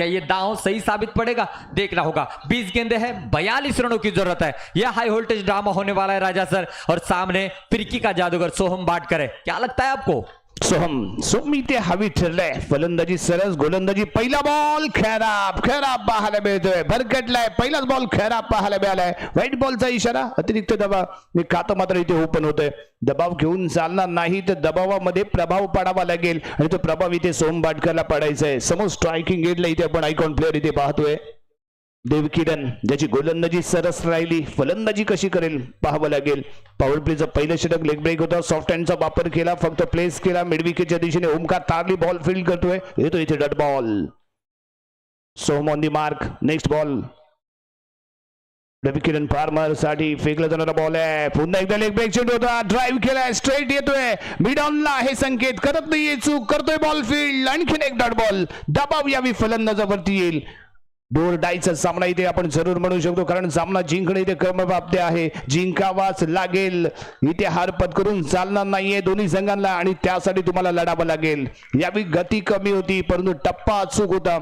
क्या ये दांव सही साबित पड़ेगा, देखना होगा। 20 गेंदे हैं, 42 रनों की जरूरत है। यह हाई वोल्टेज ड्रामा होने वाला है राजा सर, और सामने फिरकी का जादूगर सोहम बाटकर है। क्या लगता है आपको? सोहम इथे हवी ठरलंय, फलंदाजी सरस, गोलंदाजी पहिला बॉल खराब पाहायला मिळतोय, भरकटलाय, पहिलाच बॉल खराब पाहायला मिळालाय, व्हाईट बॉलचा इशारा, अतिरिक्त दबाव खातं मात्र इथे ओपन होतंय। दबाव घेऊन चालणार नाही तर दबावामध्ये प्रभाव पाडावा लागेल, आणि तो प्रभाव इथे सोहम बाटकरला पडायचा आहे। समोर स्ट्रायकिंग गेटला इथे आपण आयकॉन प्लेअर इथे पाहतोय देवकिरण, ज्याची गोलंदाजी सरस राहिली, फलंदाजी कशी करेल पाहावं लागेल। पॉवर प्लेचं पहिलं षटक लेग ब्रेक होता, सॉफ्ट हँडचा वापर केला, फक्त प्लेस केला, मिड विकेटच्या दिशेने ओमकार तारली बॉल फील्ड करतोय, येतो इथे dot ball. Soham on the mark, next ball Devkiran फार्मर साठी फेकला जाणारा बॉल आहे, पुन्हा एकदा लेग ब्रेक चेंडू होता, ड्राईव्ह केलाय, स्ट्रेट येतोय, मिड ऑनला हे संकेत करत नाहीये, चूक करतोय बॉल फील्ड, आणखीन एक डॉट बॉल। दबाव यावी फलंदाजावरती येईल, डोर डायचा सामना इथे आपण जरूर म्हणू शकतो, कारण सामना जिंकणे इथे क्रमप्राप्त आहे, जिंकावाच लागेल, इथे हार पत्करून चालणार नाहीये दोन्ही संघांना, आणि त्यासाठी तुम्हाला लढावं लागेल। यावी गती कमी होती, परंतु टप्पा अचूक होता,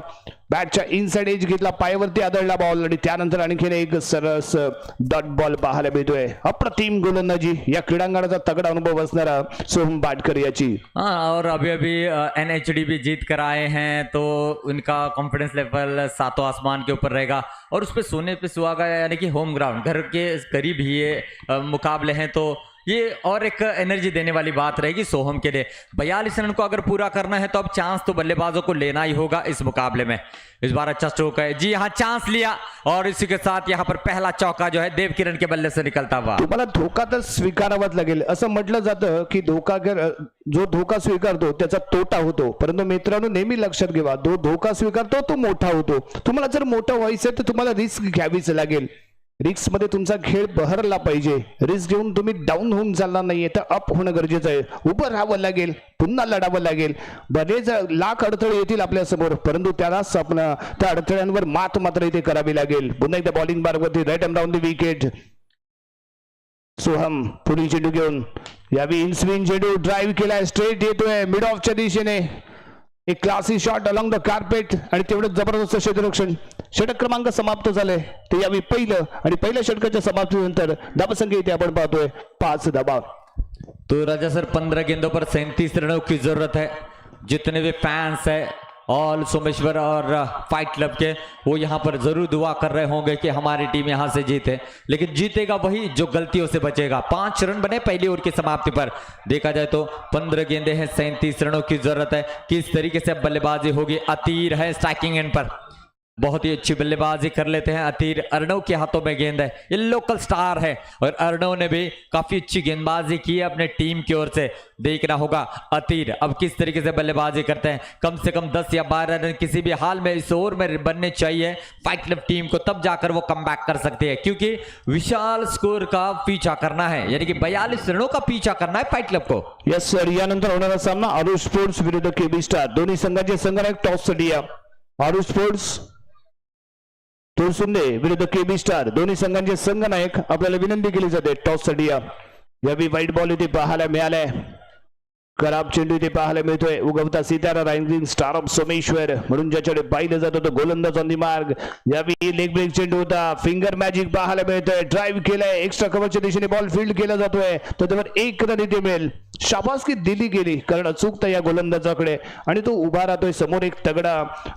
बॅटच्या इनसाइड एज घेतला, पायावरती आदळला बॉल, आणि त्यानंतर आणखीन एक सरस डॉट बॉल पाहायला मिळतोय। अप्रतिम गोलंदाजी, या क्रीडांगणाचा तगडा अनुभव असणारा सोहम बाटकर याची। और अभी अभी NHD भी जीत कर आए हैं, तो उनका कॉन्फिडेंस लेवल सातों आसमान के ऊपर रहेगा, और उस पर सोने पे सुहागा, यानी कि होम ग्राउंड, घर के करीब ही ये मुकाबले हैं, तो ये और एक एनर्जी देने वाली बात रहेगी सोहम के लिए। 42 रन को अगर पूरा करना है तो अब चांस तो बल्लेबाजों को लेना ही होगा इस मुकाबले में। इस बार अच्छा स्ट्रोक है जी हाँ, चांस लिया, और इसी के साथ यहाँ पर पहला चौका जो है देवकिरण के बल्ले से निकलता हुआ। तुम्हाला धोका तर स्वीकारावाच लागेल, असं म्हटलं जातं की जो धोका स्वीकारतो त्याचा तोटा होतो, परंतु मित्रांनो नेहमी लक्षात घ्या, जो धोका स्वीकारतो तो मोठा होतो। तुम्हाला जर मोठा व्हायचं तर तुम्हाला रिस्क घ्यावीच लागेल, रिस्क मध्ये तुमचा खेळ बहरला पाहिजे, रिस्क घेऊन तुम्ही डाऊन होऊन चालणार नाहीये, तर अप होणं गरजेचं आहे, उभं राहावं लागेल, पुन्हा लढावं लागेल। बरेच लाख अडथळे येतील आपल्या समोर, परंतु त्याला त्या अडथळ्यांवर मात मात्र इथे करावी लागेल। पुन्हा एकदा बॉलिंग मार्गवरती right end down the wicket, Soham पुढील चेंडू घेऊन, यावी इन स्विंग चेंडू ड्राईव्ह केलाय, स्ट्रेट येतोय मिड ऑफच्या दिशेने, एक classy shot along the carpet, आणि तेवढं जबरदस्त क्षेत्ररक्षण। षटक क्रमांक समाप्त झाले, ते यावी पहिलं, आणि पहिल्या षटकाच्या समाप्तीनंतर धावसंख्या इथे आपण पाहतोय 5 धावा। तो राजा सर 15 गेंदों पर 37 रनों की जरूरत है। जितने भी फैंस है ऑल सोमेश्वर और फाइट क्लब के, वो यहाँ पर जरूर दुआ कर रहे होंगे कि हमारी टीम यहाँ से जीते, लेकिन जीतेगा वही जो गलतियों से बचेगा। 5 रन बने पहली ओवर की समाप्ति पर। देखा जाए तो 15 गेंदे हैं, 37 रनों की जरूरत है। किस तरीके से बल्लेबाजी होगी, अतीर है स्ट्राइकिंग एंड पर, बहुत ही अच्छी बल्लेबाजी कर लेते हैं अतीर। अर्णव के हाथों में गेंद है, ये लोकल स्टार है, और अर्णव ने भी काफी अच्छी गेंदबाजी की है अपने टीम की ओर से। देखना होगा अतीर अब किस तरीके से बल्लेबाजी करते हैं। कम से कम 10 या 12 रन किसी भी हाल में इस ओवर में बनने चाहिए फाइट क्लब टीम को, तब जाकर वो कम बैक कर सकती है, क्योंकि विशाल स्कोर का पीछा करना है, यानी कि 42 रनों का पीछा करना है फाइट क्लब को। यस सर, यानंतर होणारा सामना आरुष स्पोर्ट्स विरुद्ध केबी स्टार, दोन्ही संघाचे संघनायक टॉस साठी। आरुष स्पोर्ट्स तोरसुंदे विरुद्ध केबी स्टार, दोन्ही संघांचे संघनायक, आपल्याला विनंती केली जाते टॉस साठी। यावी व्हाईट बॉल इथे पाहायला मिळालाय, खराब चेंडू इथे पाहायला मिळतोय। उगवता सितारा रायझिंग स्टार ऑफ सोमेश्वर म्हणून ज्याच्याकडे पाहिलं जातं तो गोलंदाज ऑन दी मार्ग। यावी लेग ब्रेक चेंडू होता, फिंगर मॅजिक पाहायला मिळतोय, ड्राईव्ह केलाय, एक्स्ट्रा कव्हरच्या दिशेने बॉल फील्ड केला जातोय, त्याच्यावर 1 रन इथे मिळेल। शाबासकी दिली गेली, कारण अचूकता या गोलंदाजाकडे, आणि तो उभा राहतोय समोर, एक तगडा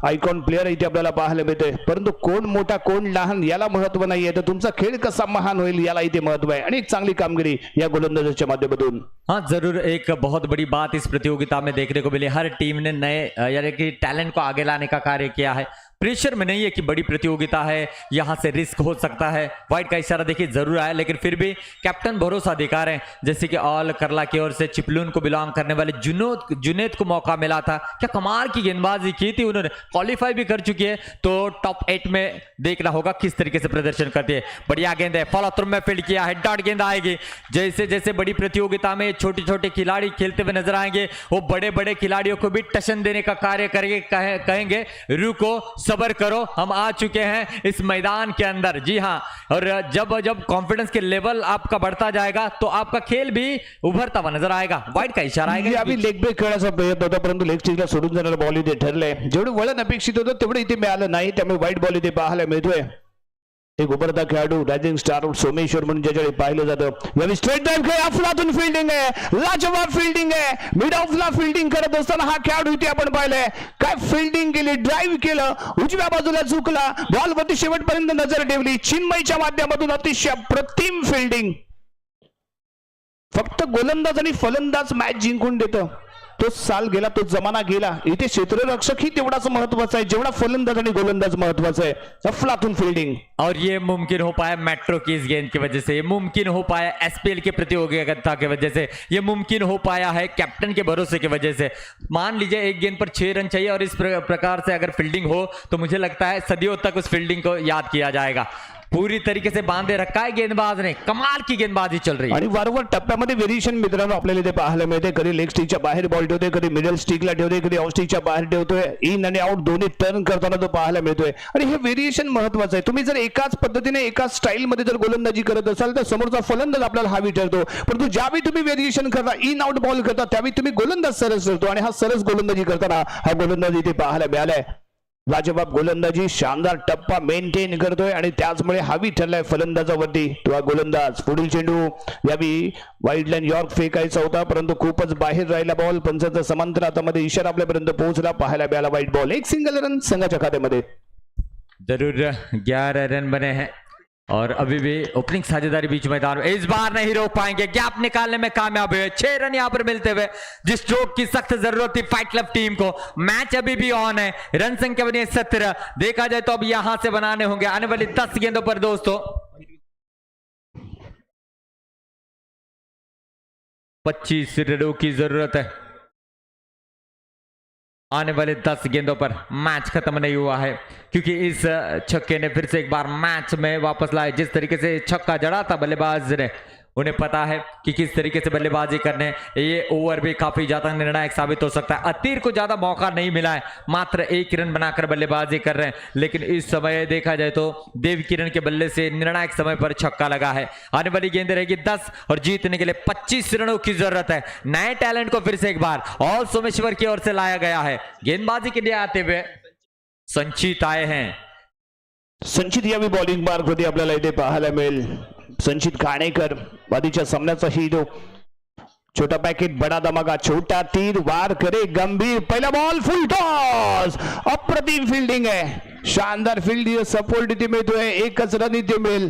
आयकॉन प्लेअर इथे आपल्याला पाहायला मिळतोय। परंतु कोण मोठा कोण लहान याला महत्व नाहीये, तर तुमचा खेळ कसा महान होईल याला इथे महत्व आहे, आणि एक चांगली कामगिरी या गोलंदाजाच्या माध्यमातून। हाँ जरूर, एक बहुत बड़ी बात इस प्रतियोगिता में देखने को मिली, हर टीम ने नए यानी कि टैलेंट को आगे लाने का कार्य किया है। प्रेशर में नहीं है कि बड़ी प्रतियोगिता है, यहां से रिस्क हो सकता है। वाइट का इशारा देखिए जरूर आया, लेकिन फिर भी कैप्टन भरोसा दिखा रहे हैं, जैसे कि ऑल करला की ओर से चिपलून को बिलोंग करने वाले जुनेद को मौका मिला था। क्या कमाल की गेंदबाजी की थी उन्होंने, क्वालिफाई भी कर चुकी है, तो टॉप 8 में देखना होगा किस तरीके से प्रदर्शन करती है। बढ़िया गेंद है, फॉलो थ्रू में फील्ड किया है, डॉट गेंद आएगी। जैसे जैसे बड़ी प्रतियोगिता में छोटे छोटे खिलाड़ी खेलते हुए नजर आएंगे, वो बड़े बड़े खिलाड़ियों को भी टशन देने का कार्य करेंगे, कहेंगे रुको सब्र करो, हम आ चुके हैं इस मैदान के अंदर। जी हाँ, और जब जब कॉन्फिडेंस के लेवल आपका बढ़ता जाएगा तो आपका खेल भी उभरता हुआ नजर आएगा। वाइड का इशारा आएगा। आम्ही लेग ब्रेक खेळण्याचा प्रयत्न होता, परंतु लेग स्टिकला सोडून जाणारा बॉल इथे ठरले। जेवढं वळण अपेक्षित होतं तेवढं इथे मिळालं नाही, त्यामुळे वाईट बॉल इथे पाहायला मिळतोय। एक उभरता खेळाडू रायझिंग स्टार सोमेश्वर म्हणून ज्याच्याकडे पाहिलं जातं, यावेळी स्ट्रेट ड्राइव्ह खेळ अफलातून फिल्डिंग आहे, लाजवाब फिल्डिंग आहे। मिड ऑफला फिल्डिंग करत असताना हा खेळाडू इथे आपण पाहिलंय, काय फिल्डिंग केली, ड्राइव्ह केलं, उजव्या बाजूला झुकला, बॉल वरती शेवटपर्यंत नजर ठेवली, चिन्मयच्या माध्यमातून अतिशय अप्रतिम फिल्डिंग। फक्त गोलंदाज आणि फलंदाज मॅच जिंकून देतं, तो साल गेला, तो जमाना गेला। इथे क्षेत्ररक्षक ही तेवढाच महत्वाचा आहे जेवढा फलंदाज आणि गोलंदाज महत्वाचा आहे। अफलातून फील्डिंग, और ये मुमकिन हो पाया मेट्रो की इस गेंद की वजह से, ये मुमकिन हो पाया एसपीएल के प्रतियोगिता की वजह से, ये मुमकिन हो पाया है कैप्टन के भरोसे की वजह से। मान लीजिए एक गेंद पर 6 रन चाहिए और इस प्रकार से अगर फील्डिंग हो तो मुझे लगता है सदियों तक उस फील्डिंग को याद किया जाएगा। पूरी तरीके से बांधे रखा है गेंदबाज ने, कमाल की गेंदबाजी चल रही है। आणि वारंवार टप्प्यामध्ये व्हेरिएशन मित्रांनो आपल्याला इथे पाहायला मिळते। कधी लेग स्टिकच्या बाहेर बॉल ठेवतोय, कधी मिडल स्टिकला ठेवतोय, कधी ऑफ स्टिकच्या बाहेर ठेवतोय, इन आणि आउट दोन्ही टर्न करताना तो पाहायला मिळतोय। आणि हे व्हेरिएशन महत्वाचं आहे। तुम्ही जर एकाच पद्धतीने एकाच स्टाईल मध्ये जर गोलंदाजी करत असाल तर समोरचा फलंदाज आपल्याला हवी ठरतो, परंतु ज्यावेळी तुम्ही व्हेरिएशन करता, इन आउट बॉल करता, त्यावेळी तुम्ही गोलंदाज सरस ठरतो आणि हा सरस गोलंदाजी करताना हा गोलंदाज इथे पाहायला मिळालाय। लाजवाब गोलंदाजी, शानदार टप्पा मेंटेन करतोय आणि त्याचमुळे हावी ठरलाय फलंदाजावरती तो हा गोलंदाज। पुढील चेंडू, यावी वाईड लाईन यॉर्क फेकायचा होता परंतु खूपच बाहेर राहिला बॉल। पंचाचा समांतर हातामध्ये इशारा आपल्यापर्यंत पोहोचला, पाहायला मिळाला वाईट बॉल। एक सिंगल रन संघाच्या खात्यामध्ये। जरूर 11 रन बने हैं और अभी भी ओपनिंग साझेदारी बीच मैदान में, इस बार नहीं रोक पाएंगे, गैप निकालने में कामयाब हुए। 6 रन यहां पर मिलते हुए, जिस स्ट्रोक की सख्त जरूरत थी फाइट क्लब टीम को। मैच अभी भी ऑन है, रन संख्या बनी 17। देखा जाए तो अब यहां से बनाने होंगे आने वाली 10 गेंदों पर दोस्तों। 25 रनों की जरूरत है आने वाले 10 गेंदों पर। मैच खत्म नहीं हुआ है क्योंकि इस छक्के ने फिर से एक बार मैच में वापस लाए। जिस तरीके से छक्का जड़ा था बल्लेबाज ने, उन्हें पता है कि किस तरीके से बल्लेबाजी करने। ये ओवर भी काफी ज्यादा निर्णायक साबित हो सकता है। अतीर को ज्यादा मौका नहीं मिला है, मात्र 1 रन बनाकर बल्लेबाजी कर रहे हैं, लेकिन इस समय देखा जाए तो देव किरण के बल्ले से निर्णायक समय पर छक्का लगा है। आने वाली गेंद रहेगी 10 और जीतने के लिए 25 रनों की जरूरत है। नए टैलेंट को फिर से एक बार ऑल सोमेश्वर की ओर से लाया गया है। गेंदबाजी के लिए आते हुए संचित आए हैं। संचित यावी बॉलिंग मार्क होती आपल्याला इथे पाहायला मिळेल। संचित काणेकर आधीच्या सामन्याचा हिरो। छोटा पॅकेट बडा धमाका, छोटा तीर वार करे गंभीर, पहिला बॉल फुल टॉस, अप्रतिम फील्डिंग आहे, शानदार फील्ड सपोर्ट इथे मिळतोय। एकच रन इथे मिळेल।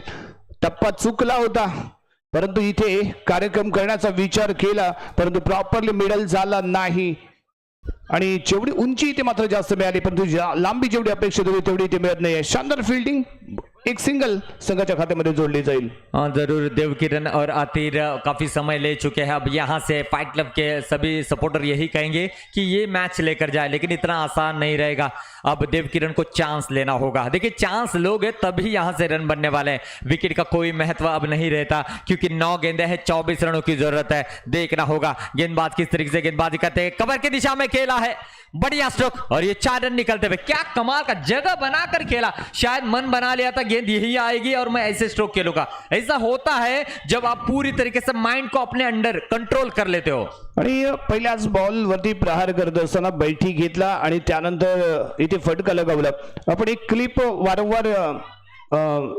टप्पा चुकला होता परंतु इथे कार्यक्रम करण्याचा विचार केला परंतु प्रॉपरली मिडल झाला नाही आणि जेवढी उंची इथे मात्र जास्त मिळाली परंतु लांबी जेवढी अपेक्षित होती तेवढी इथे मिळत नाहीये। शानदार फील्डिंग, एक सिंगल संघाच्या खात्यामध्ये जोडली जाईल। हाँ जरूर, देव किरण और अतीर काफी समय ले चुके हैं। अब यहाँ से फाइट क्लब के सभी सपोर्टर यही कहेंगे कि ये मैच लेकर जाए, लेकिन इतना आसान नहीं रहेगा। अब देव किरण को चांस लेना होगा। देखिए चांस लोगे तभी यहाँ से रन बनने वाले हैं। विकेट का कोई महत्व अब नहीं रहता क्योंकि 9 गेंदें हैं, 24 रनों की जरूरत है। देखना होगा गेंदबाज किस तरीके से गेंदबाजी करते हैं। कवर की दिशा में खेला है, बढ़िया स्ट्रोक और ये 4 रन निकलते हुए। क्या कमाल का जगह बनाकर खेला, शायद मन बना लिया था गेंद यही आएगी और मैं ऐसे स्ट्रोक खेलूंगा। ऐसा होता है जब आप पूरी तरीके से माइंड को अपने अंडर कंट्रोल कर लेते हो। आणि पहिल्याच बॉल वरती प्रहार करत असताना बैठी घेतला आणि त्यानंतर इथे फटका लगावला। आपण एक क्लिप वारंवार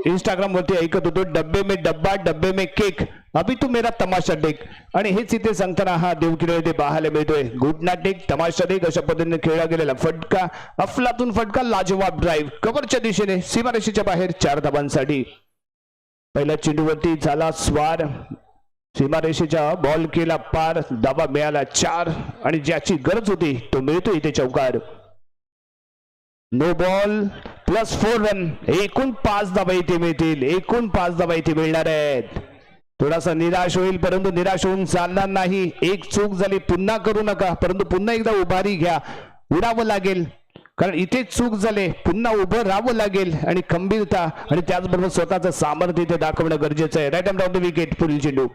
इंस्टाग्राम वरती ऐकत होतो, डब्बे में डब्बा डब्बे में केक, अभी तू मेरा तमाशा देख। आणि हेच इथे सांगताना हा देवकिरण इथे पाहायला मिळतोय। गुड नाईट टेक, तमाशा देख अशा पद्धतीने खेळला गेलेला फटका, अफलातून फटका, लाजवाब ड्राइव्ह कव्हरच्या दिशेने सीमारेषेच्या बाहेर 4 धाबांसाठी। पहिल्या चेंडूवरती झाला स्वार, सीमारेषेच्या बॉल केला पार, धाबा मिळाला 4 आणि ज्याची गरज होती तो मिळतो इथे चौकार। नो बॉल प्लस 4 रन, एकूण 5 धाबा इथे मिळतील, एकूण 5 धाबा इथे मिळणार आहेत। थोडासा निराश होईल परंतु निराश होऊन चालणार नाही। एक चूक झाली पुन्हा करू नका, परंतु पुन्हा एकदा उभारी घ्या, उडावं लागेल कारण इथे चूक झाले, पुन्हा उभं राहावं लागेल आणि खंबीरता आणि त्याचबरोबर स्वतःचं सामर्थ्य इथे दाखवणं गरजेचं आहे। Right arm down the wicket, पुढील चेंडू।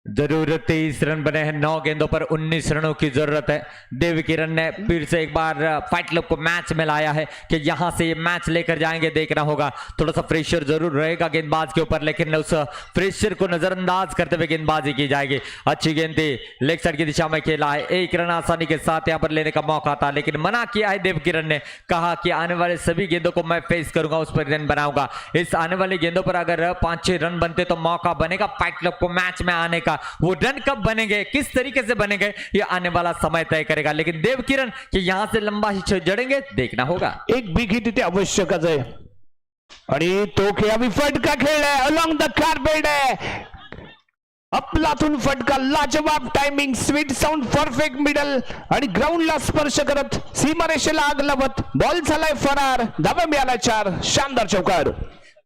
जरूर 23 रन बने हैं, 9 गेंदों पर 19 रनों की जरूरत है। देव किरण ने फिर से एक बार फाइट क्लब को मैच में लाया है कि यहां से ये मैच लेकर जाएंगे। देखना होगा, थोड़ा सा प्रेशर जरूर रहेगा गेंदबाज के ऊपर, लेकिन उस प्रेशर को नजरअंदाज करते हुए गेंदबाजी की जाएगी। अच्छी गेंद थी, लेग साइड की दिशा में खेला है, 1 रन आसानी के साथ यहां पर लेने का मौका था, लेकिन मना किया है देव किरण ने। कहा कि आने वाले सभी गेंदों को मैं फेस करूंगा, उस पर रन बनाऊंगा। इस आने वाली गेंदों पर अगर 5-6 रन बनते तो मौका बनेगा फाइट क्लब को मैच में आने का। वो रन कब बनेंगे, किस तरीके से बनेंगे, ये आने वाला समय तय करेगा। लेकिन देव किरण कि यहां से लंबा ही जड़ेंगे, देखना होगा। एक बिग हिट इथे आवश्यकच आहे आणि तो खेळावी फटका खेळलाय अलॉंग द कार्पेट आहे, अपलातून फटका, लाजवाब timing, sweet sound, perfect middle आणि ग्राउंडला स्पर्श करत सीमारेषेला आग लावत बॉल झालाय फरार, धावा मिळाला 4, शानदार चौकार।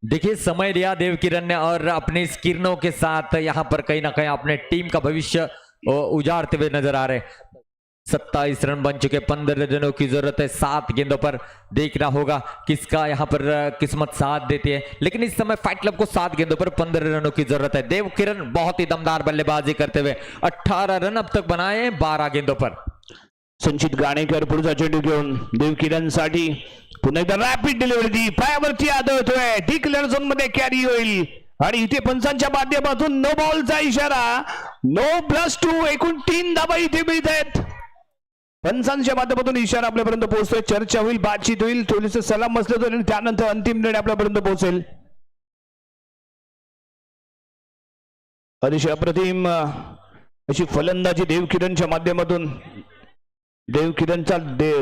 देखिए समय लिया देव किरण ने और अपनी इस किरणों के साथ यहां पर कहीं ना कहीं अपने टीम का भविष्य उजाड़ते हुए नजर आ रहे। 27 रन बन चुके, 15 रनों की जरूरत है 7 गेंदों पर। देखना होगा किसका यहां पर किस्मत साथ देती है, लेकिन इस समय फाइट क्लब को 7 गेंदों पर 15 रनों की जरूरत है। देव किरण बहुत ही दमदार बल्लेबाजी करते हुए 18 रन अब तक बनाए 12 गेंदों पर। संचित गाणेकर पुढचा चेंडू घेऊन देव किरण साठी पुन्हा एकदा रॅपिड डिलिव्हरी, पायावरती आदळतोय, डिक्लेअर झोन मध्ये कॅरी होईल आणि इथे पंचांच्या माध्यमातून नो बॉलचा इशारा, नो+2, एकूण 3 धावा इथे मिळत आहेत। पंचांच्या माध्यमातून इशारा आपल्यापर्यंत पोहोचतोय, चर्चा होईल, बातचीत होईल, थोडीसे सलाम मसलत होईल आणि त्यानंतर अंतिम निर्णय आपल्यापर्यंत पोहोचेल। अतिशय अप्रतिम अशी फलंदाजी देव किरणच्या माध्यमातून, देव किरणचा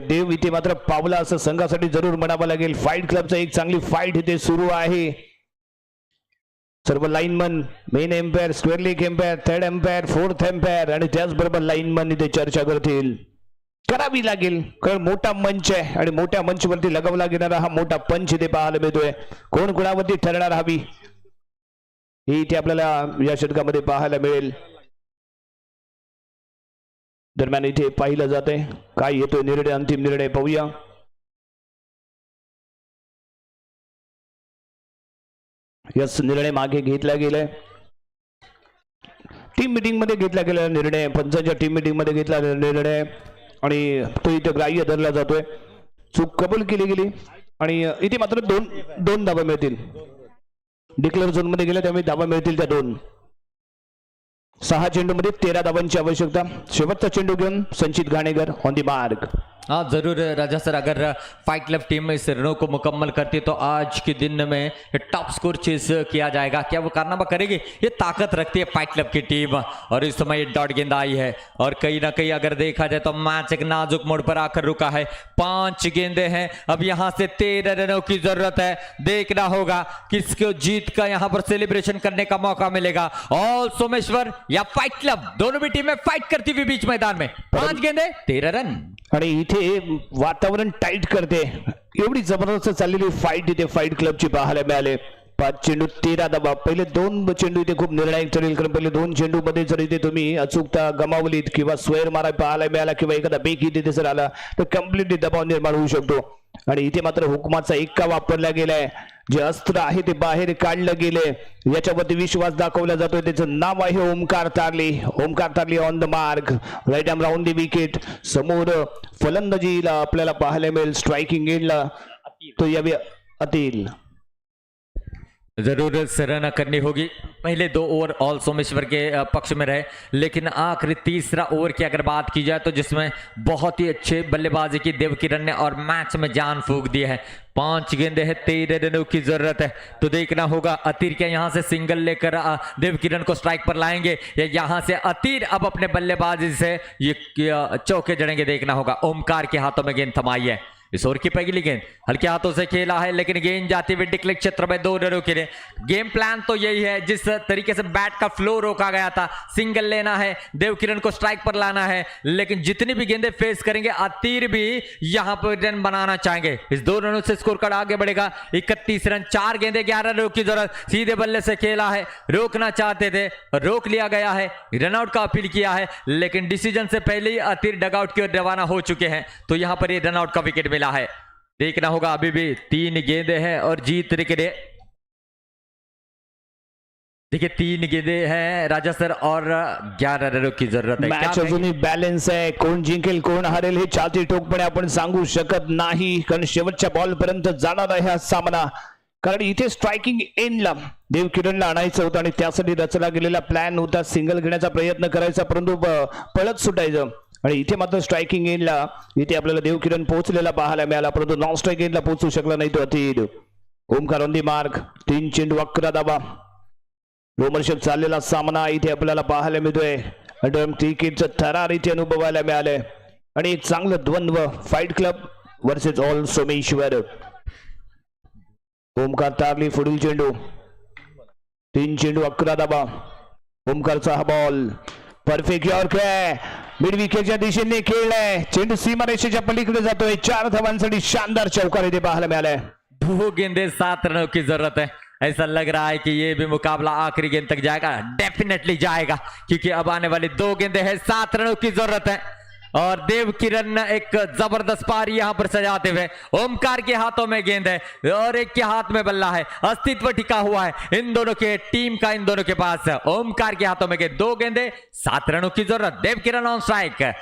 देव इथे मात्र पावला असं संघासाठी जरूर म्हणावं लागेल। फाइट क्लबचा एक चांगली फाइट इथे सुरू आहे। सर्व lineman, main umpire, square leg umpire, third umpire, fourth umpire आणि त्याचबरोबर लाईनमन इथे चर्चा करतील, करावी लागेल, कारण मोठा मंच आहे आणि मोठ्या मंचवरती लगावला गेणारा हा मोठा पंच इथे पाहायला मिळतोय। कोण कोणावरती ठरणार हवी ही इथे आपल्याला या षटकामध्ये पाहायला मिळेल। दरम्यान इथे पाहिलं जाते काय येतोय निर्णय, अंतिम निर्णय पाहूया। यस, निर्णय मागे घेतला गेलाय, टीम मीटिंग मध्ये घेतला गेलेला निर्णय, पंचांच्या टीम मीटिंग मध्ये घेतला निर्णय आणि तो इथे ग्राह्य धरला जातोय। चूक कबूल केली गेली आणि इथे मात्र दोन धावा मिळतील। डिक्लेअर झोन मध्ये गेले त्यामुळे धावा मिळतील त्या 2। 6 चेंडू मध्ये 13 धावांची आवश्यकता। शेवटचा चेंडू घेऊन संचित गाणेकर ऑन दी मार्क। हाँ जरूर राजा सर, अगर फाइट क्लब टीम इस रनों को मुकम्मल करती तो आज के दिन में टॉप स्कोर चेस किया जाएगा। क्या वो कारनामा करेगी? ये ताकत रखती है फाइट क्लब की टीम और इस समय ये डॉट गेंद आई है और कहीं ना कहीं अगर देखा जाए तो मैच एक नाजुक मोड़ पर आकर रुका है। 5 गेंदें हैं, अब यहां से 13 रनों की जरूरत है। देखना होगा किसको जीत का यहां पर सेलिब्रेशन करने का मौका मिलेगा, ऑल सोमेश्वर या फाइट क्लब, दोनों भी टीमें फाइट करती हुई बीच मैदान में। 5 गेंदें 13 रन आणि इथे वातावरण टाइट करते, एवढी जबरदस्त चाललेली फाइट इथे फाइट क्लबची पाहायला मिळाले। 5 चेंडू 13 धावा। पहिले 2 चेंडू इथे खूप निर्णायक ठरेल, कारण पहिले 2 चेंडू मध्ये जर इथे तुम्ही अचूकता गमावलीत किंवा स्क्वेअर मारा पाहायला मिळाला किंवा एखादा बेक इथे जर आला तर कम्प्लिटली दबाव निर्माण होऊ शकतो। आणि इथे मात्र हुकमाचा एक्का वापरला गेलाय, जे अस्त्र आहे ते बाहेर काढलं गेले, याच्यावरती विश्वास दाखवला जातोय। त्याचं नाव आहे Omkar Tarli. Omkar Tarli on the mark, right arm round the wicket. समोर फलंदाजीला आपल्याला पाहायला मिळेल, स्ट्राइकिंग एंडला तो यावी अतिल। जरूर सराहना करनी होगी। पहले 2 ओवर ऑल सोमेश्वर के पक्ष में रहे, लेकिन आखिरी तीसरा ओवर की अगर बात की जाए तो जिसमें बहुत ही अच्छे बल्लेबाजी की देव किरण ने और मैच में जान फूंक दी है। 5 गेंदे हैं, 13 रनों की जरूरत है। तो देखना होगा अतीर क्या यहां से सिंगल लेकर देव किरण को स्ट्राइक पर लाएंगे या यहां से अतीर अब अपने बल्लेबाजी से ये चौके जड़ेंगे। देखना होगा। ओमकार के हाथों में गेंद थमाई है, इस ओवर की पहली गेंद हल्के हाथों से खेला है, लेकिन गेंद जाती हुई डिक्लेयर क्षेत्र में 2 रनों के लिए। गेम प्लान तो यही है, जिस तरीके से बैट का फ्लो रोका गया था, सिंगल लेना है, देव किरण को स्ट्राइक पर लाना है, लेकिन जितनी भी गेंदें फेस करेंगे अतीर भी यहां पर रन बनाना चाहेंगे। इस 2 रनों से स्कोर कार्ड आगे बढ़ेगा। 31 रन, 4 गेंदें 11 रनों की जरूरत। सीधे बल्ले से खेला है, रोकना चाहते थे, रोक लिया गया है, रनआउट का अपील किया है, लेकिन डिसीजन से पहले ही अतीर डगआउट की ओर रवाना हो चुके हैं, तो यहां पर ये रनआउट का विकेट मिला है। देखना होगा, अभी भी 3 गेंदें हैं और जीतने के लिए देखिए 3 गेंदे हैं राजा सर और 11 रनों की जरूरत है। मॅच क्या अजूनही बॅलन्स आहे. कोण जिंकेल कोण हरेल हे छाती ठोकपणे आपण सांगू शकत नाही, कारण शेवटच्या बॉल पर्यंत जाणार आहे हा सामना. कारण इथे स्ट्रायकिंग एंडला देवकिरणला आणायचं होतं आणि त्यासाठी रचला गेलेला प्लॅन होता सिंगल घेण्याचा प्रयत्न करायचा, परंतु पळत सुटायचं. आणि इथे मात्र स्ट्रायकिंग एंडला इथे आपल्याला देवकिरण पोहोचलेला पाहायला मिळाला, परंतु नॉन स्ट्राईक एंडला पोहोचू शकला नाही तो Atid. Omkar on the mark, 3 चेंडू 11 धावा. रोमर्षक चाललेला सामना इथे आपल्याला पाहायला मिळतोय. क्रिकेटचं थरार इथे अनुभवायला मिळालंय आणि एक चांगलं द्वंद्व Fight Club versus All Someshwar. Omkar Tarli पुढील चेंडू, 3 चेंडू 11 धावा. ओमकारचा हा बॉल परफेक्ट यॉर्क आहे, मिड विकेटच्या दिशेने खेळलाय, चेंडू सीमारेषेच्या पलीकडे जातोय. 4 धावांसाठी शानदार चौकार इथे पाहायला मिळालाय. 2 गेंदे 7 रनों की जरूरत है। ऐसा लग रहा है कि ये भी मुकाबला आखिरी गेंद तक जाएगा, डेफिनेटली जाएगा, क्योंकि अब आने वाली 2 गेंदे हैं, 7 रनों की जरूरत है। और देव किरण एक जबरदस्त पारी यहां पर सजाते हुए, ओमकार के हाथों में गेंद है और एक के हाथ में बल्ला है, अस्तित्व टिका हुआ है इन दोनों के टीम का, इन दोनों के पास। ओमकार के हाथों में गेंद, 2 गेंदे 7 रनों की जरूरत। देव किरण ऑन स्ट्राइक,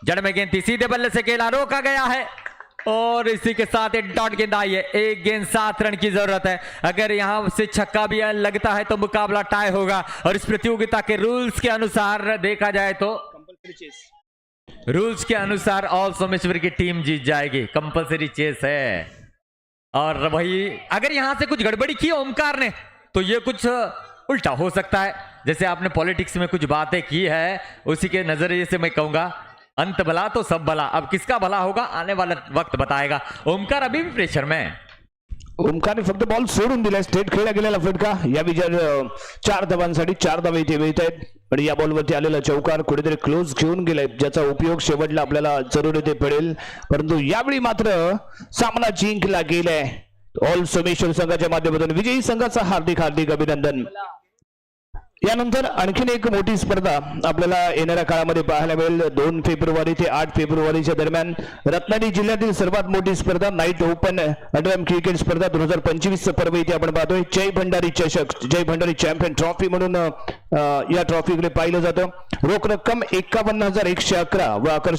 जड़ में गेंद थी, सीधे बल्ले से खेला, रोका गया है और इसी के साथ एक डॉट गेंद आई है। 1 गेंद 7 रन की जरूरत है। अगर यहां से छक्का भी लगता है तो मुकाबला टाई होगा। और इस प्रतियोगिता के रूल्स के अनुसार देखा जाए तो रूल्स के अनुसार ऑल सोमेश्वर की टीम जीत जाएगी, कंपलसरी चेस है। और वही अगर यहां से कुछ गड़बड़ी की ओमकार ने तो ये कुछ उल्टा हो सकता है। जैसे आपने पॉलिटिक्स में कुछ बातें की है, उसी के नजरिए से मैं कहूंगा अंत भला तो सब भला। अब किसका भला होगा आने वाला वक्त बताएगा। ओमकार अभी भी प्रेशर में, ओमकारने फक्त बॉल सोडून दिलाय, स्ट्रेट खेळला गेलेला फटका. या विजय 4 धावांसाठी 4 धावा इथे मिळत आहेत. आणि या बॉलवरती आलेला चौकार कुठेतरी क्लोज घेऊन गेलाय, ज्याचा उपयोग शेवटला आपल्याला जरूर इथे पडेल. परंतु यावेळी मात्र सामना जिंकला गेलाय ऑल सोमेश्वर संघाच्या माध्यमातून. विजयी संघाचा हार्दिक हार्दिक अभिनंदन. यानंतर आणखीन एक मोठी स्पर्धा आपल्याला येणाऱ्या काळामध्ये पाहायला मिळेल. 2 फेब्रुवारी ते 8 फेब्रुवारीच्या दरम्यान रत्नागिरी जिल्ह्यातील सर्वात मोठी स्पर्धा नाईट ओपन अंडरआर्म क्रिकेट स्पर्धा 2025 पर्व इथे आपण पाहतोय. जय भंडारी चषक, जय भंडारी चॅम्पियन ट्रॉफी म्हणून या ट्रॉफीकडे पाहिलं जातं. रोख रक्कम 51,111 व आकर्षक